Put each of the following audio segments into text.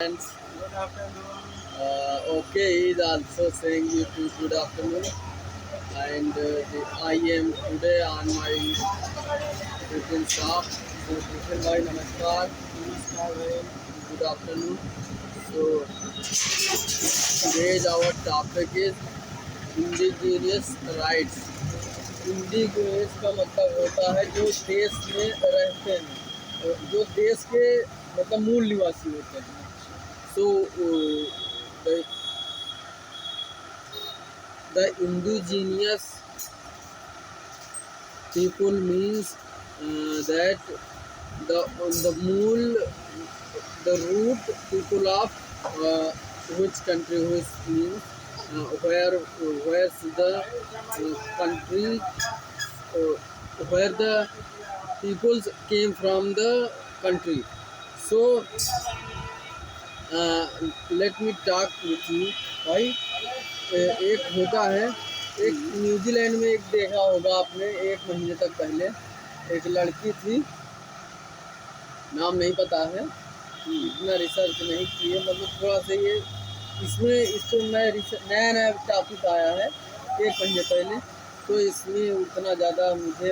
Friends, Good afternoon. okay, he is also saying you to good afternoon, and I am today on my Tiffin shop. So, Tiffin bhai, namaskar, नमस्कार भाई. good afternoon. So, today's our topic is indigenous rights. Indigenous का मतलब होता है जो देश में रहते हैं, जो देश के मतलब मूल निवासी होते हैं. So, the indigenous people means that the mule, the root people of which country, which means where the country, where the peoples came from the country. So let me talk with you. भाई, एक होता है, एक New Zealand में एक देखा होगा आपने, 1 महीने तक पहले एक लड़की थी, नाम नहीं पता है, इतना रिसर्च नहीं की है, मतलब थोड़ा सा ये इसमें मैं नया नया टॉपिक आया है 1 महीने पहले, तो इसमें उतना ज़्यादा मुझे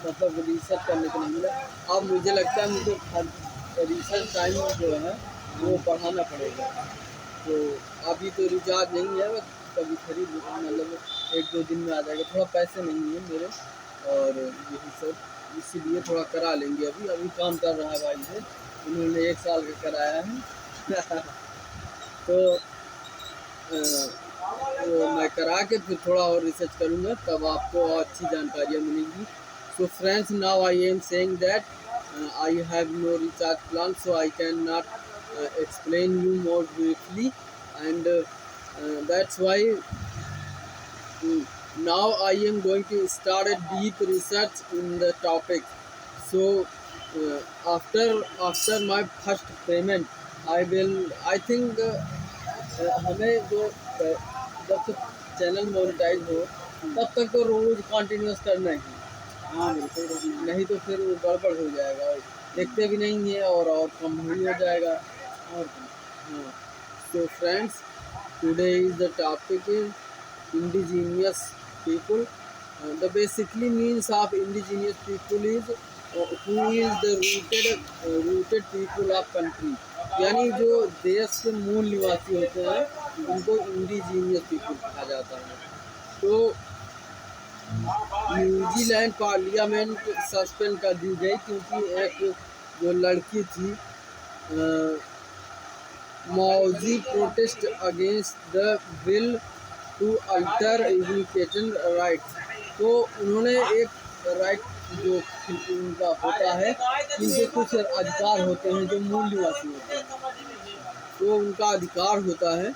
मतलब रिसर्च करने को नहीं मिला. अब मुझे लगता है मुझे रिसर्च टाइम जो है वो बढ़ाना पड़ेगा. तो अभी तो रिचार्ज नहीं है, बस कभी खरीद मतलब 1-2 दिन में आ जाएगा. थोड़ा पैसे नहीं है मेरे, और यही सब इसीलिए थोड़ा करा लेंगे. अभी अभी काम कर रहा है भाई से, उन्होंने 1 साल का कराया है. तो वो मैं करा के फिर थोड़ा और रिसर्च करूँगा, तब आपको और अच्छी जानकारियाँ मिलेंगी. So friends, now I am saying that I have no recharge plan, so I cannot explain you more briefly, and that's why now I am going to start a deep research in the topic. So after my first payment, I think हमें जो जब तक channel monetise हो तब तक तो रोज continuous करना ही, हाँ बिल्कुल करना है. नहीं तो फिर वो गड़बड़ हो जाएगा, देखते भी नहीं है और कम भी हो जाएगा. और हाँ. So friends, today is the topic is indigenous people. The basically means of indigenous people is who is the rooted people of country. यानी जो देश के मूल निवासी होते हैं उनको इंडिजीनियस पीपल कहा जाता है. तो न्यूजीलैंड पार्लियामेंट सस्पेंड कर दी गई क्योंकि एक जो लड़की थी, मौजी protest against the bill to alter education right. तो उन्होंने एक राइट जो उनका होता है, इनके कुछ अधिकार होते हैं जो मूल निवासी होते हैं, तो उनका अधिकार होता है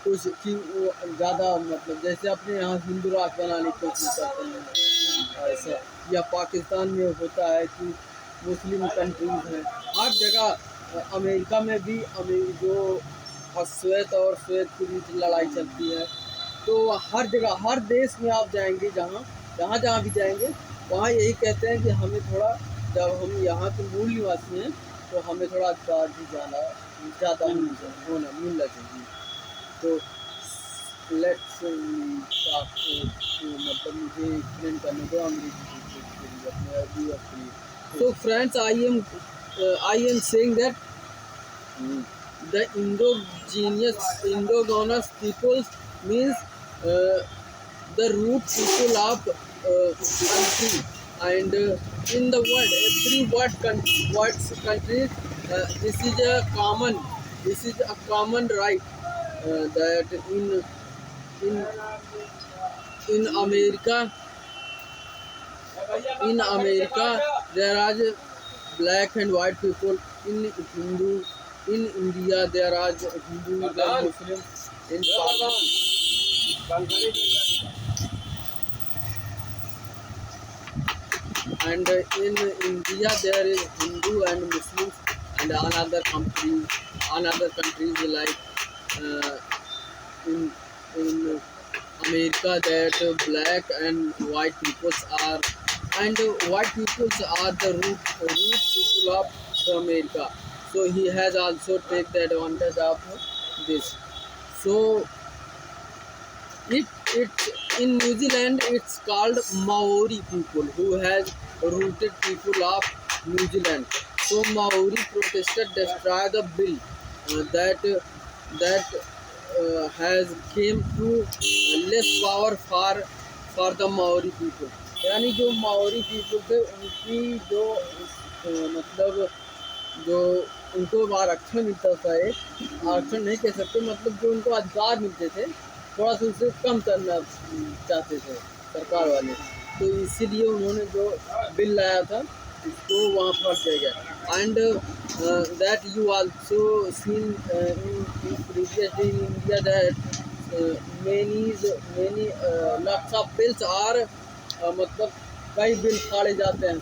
कुछ कि वो ज़्यादा मतलब जैसे अपने यहाँ हिंदू राष्ट्र बनाने की कोशिश करते हैं ऐसा, या पाकिस्तान में होता है कि मुस्लिम कंट्रीज हैं. हर जगह अमेरिका में भी जो श्वेत और श्वेत के बीच लड़ाई चलती है, तो हर जगह हर देश में आप जाएंगे, जहाँ जहाँ भी जाएंगे वहाँ यही कहते हैं कि हमें थोड़ा, जब हम यहाँ के मूल निवासी हैं तो हमें थोड़ा अधिकार भी ज़्यादा मिलना चाहिए. तो लेट्स मतलब मुझे एक्सप्लेन करने को अंग्रेजी के लिए. So friends, I am saying that the indigenous peoples means the root people of country, and in the world, every country, this is a common right, that in in America, there are black and white people. In India there are Hindu and Muslim. In and in India there is Hindu and Muslims, and another countries like uh, in America, that black and white peoples are, and white peoples are the root people of America. so he has also take the advantage of this. So it's in New Zealand it's called Maori people who has rooted people of New Zealand. So Maori protested destroy the bill that has came to less power for the Maori people. यानी जो Maori people थे उनकी जो मतलब जो उनको आरक्षण मिलता था, एक आरक्षण नहीं कह सकते, मतलब जो उनको अधिकार मिलते थे थोड़ा सा उसे कम करना चाहते थे सरकार वाले, तो इसीलिए उन्होंने जो बिल लाया था उसको वहाँ पर किया गया. And that you also seen in previously in India that many lots of bills are मतलब कई बिल फाड़े जाते हैं.